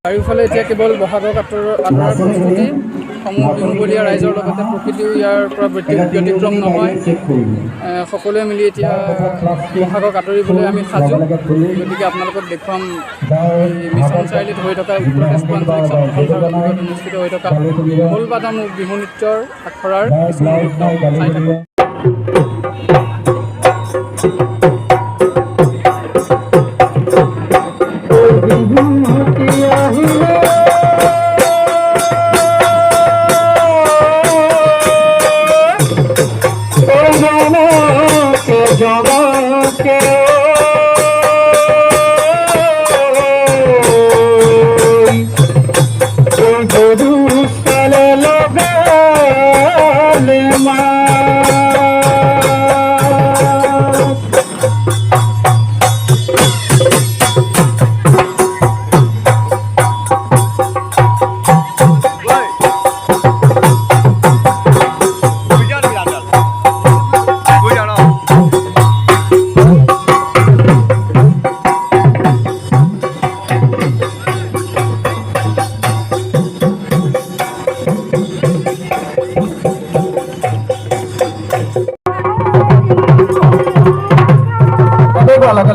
চাৰিওফালে এতিয়া কেৱল বহাগৰ আদৰাৰ প্ৰস্তুতি সমূহ বিহুবলীয়া ৰাইজৰ লগতে প্ৰকৃতিও ইয়াৰ পৰা ব্যতিক্ৰম নহয়। সকলোৱে মিলি এতিয়া বহাগক আদৰিবলৈ আমি সাজু। গতিকে আপোনালোকক দেখুৱাম মিছন চাৰিআলিত হৈ থকা উত্তৰ তেজপুৰ আঞ্চলিক ছাত্ৰ সন্থাৰ উদ্যোগত অনুষ্ঠিত হৈ থকা মূলবাদন বিহু নৃত্যৰ আখৰাৰ কিছুমান মুহূৰ্ত চাই থাকক।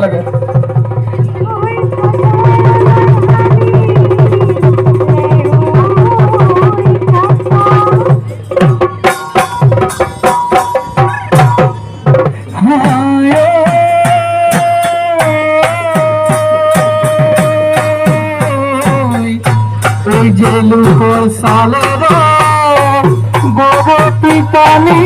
लगे जेलू को साले रो गोबती पानी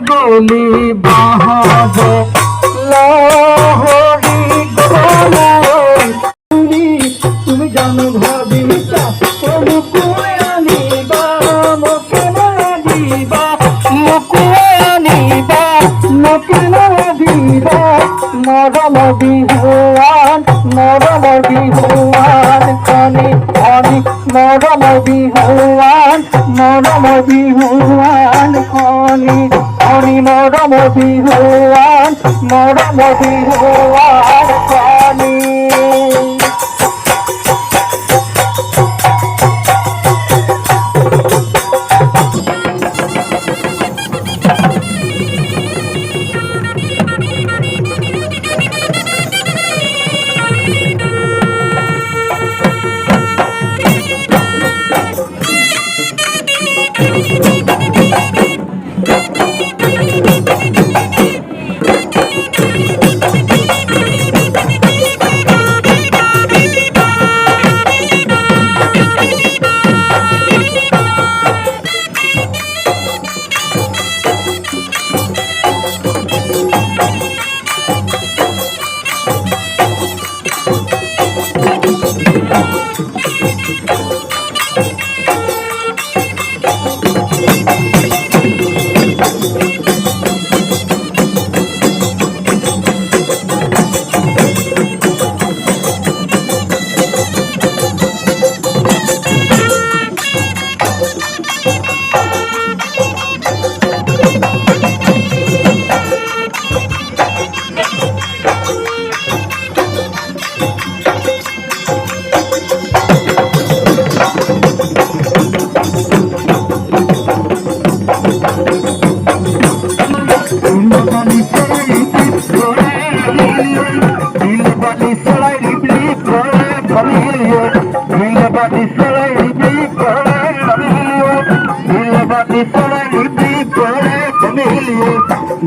गोली बहाव लाहौरी गोली तुम जानो भाविता मुकुआनी बा मुकना दीबा मरम बिहुआन कनी कनी मरम बिहुआन कनी कनी मरम बिहुआन कनी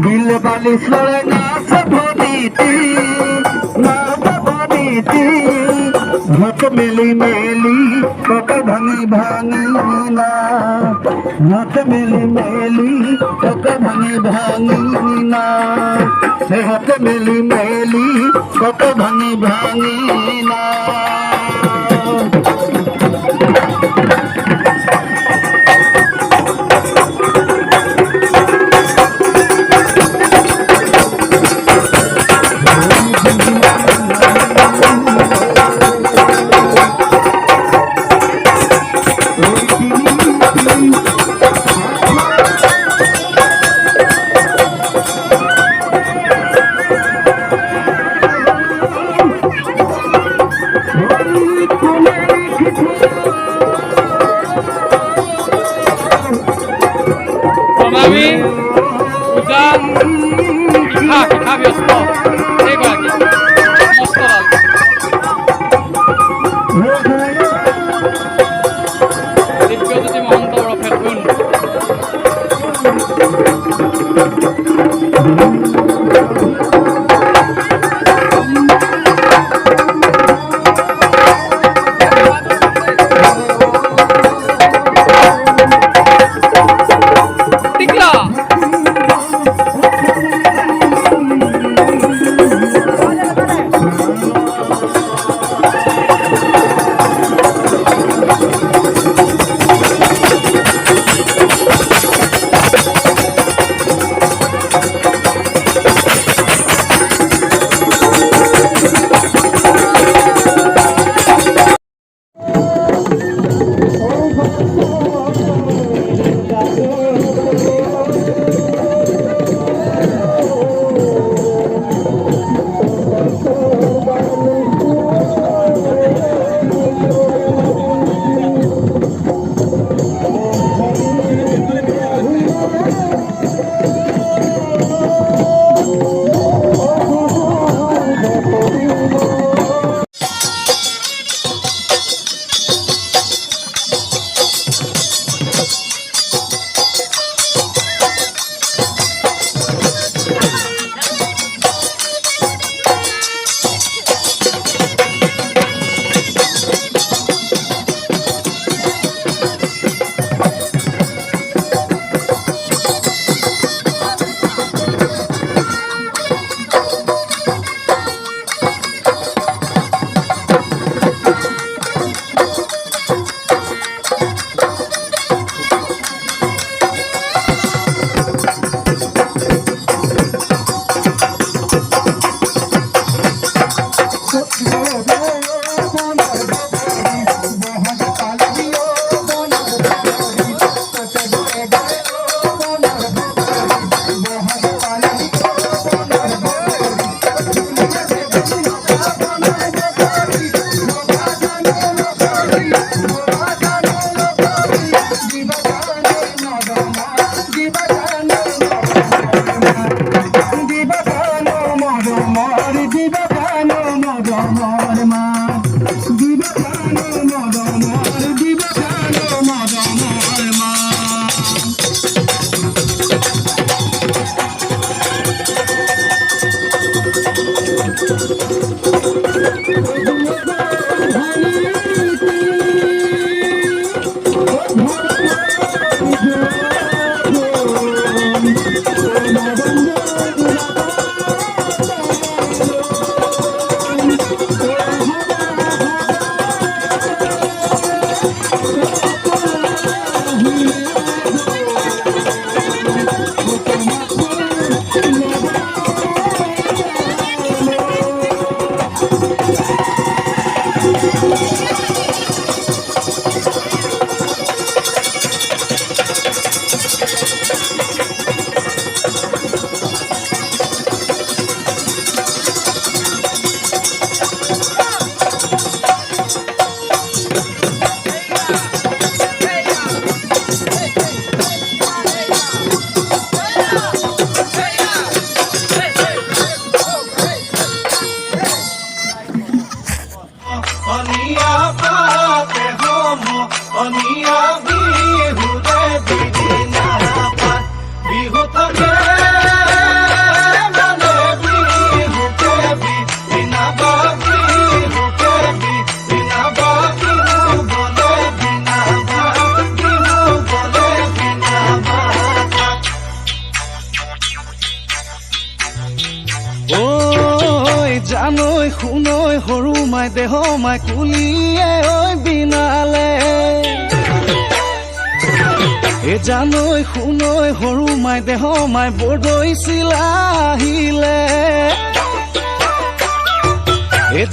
दिल वाली सड़े ना सबनीति ना सबनीति हाथ मिली मेली कक भंगी भांगी ना हाथ मिली मेली कक भंगी भांगी ना हाथ मिली मेली कक भंगी भांगी ना প্ৰণামী পূজা শিখা ব্যস্ত এইগৰাকী মস্তলাল দিব্যজ্যোতি মহন্ত ওৰফে ধুন জানৈ শুনৈ সৰু মাই দেহ মাই কুলিয়ে ঐ বিনালে জানৈ শুনৈ সৰু মাই দেহ মাই বৰদৈ চিলা আহিলে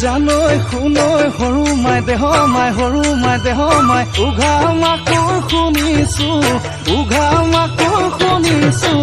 জানৈ শুনৈ সৰু মাই দেহ মাই সৰু মাই দেহ মাই উঘা মাকুৰ শুনিছো উঘা মাকুৰ শুনিছো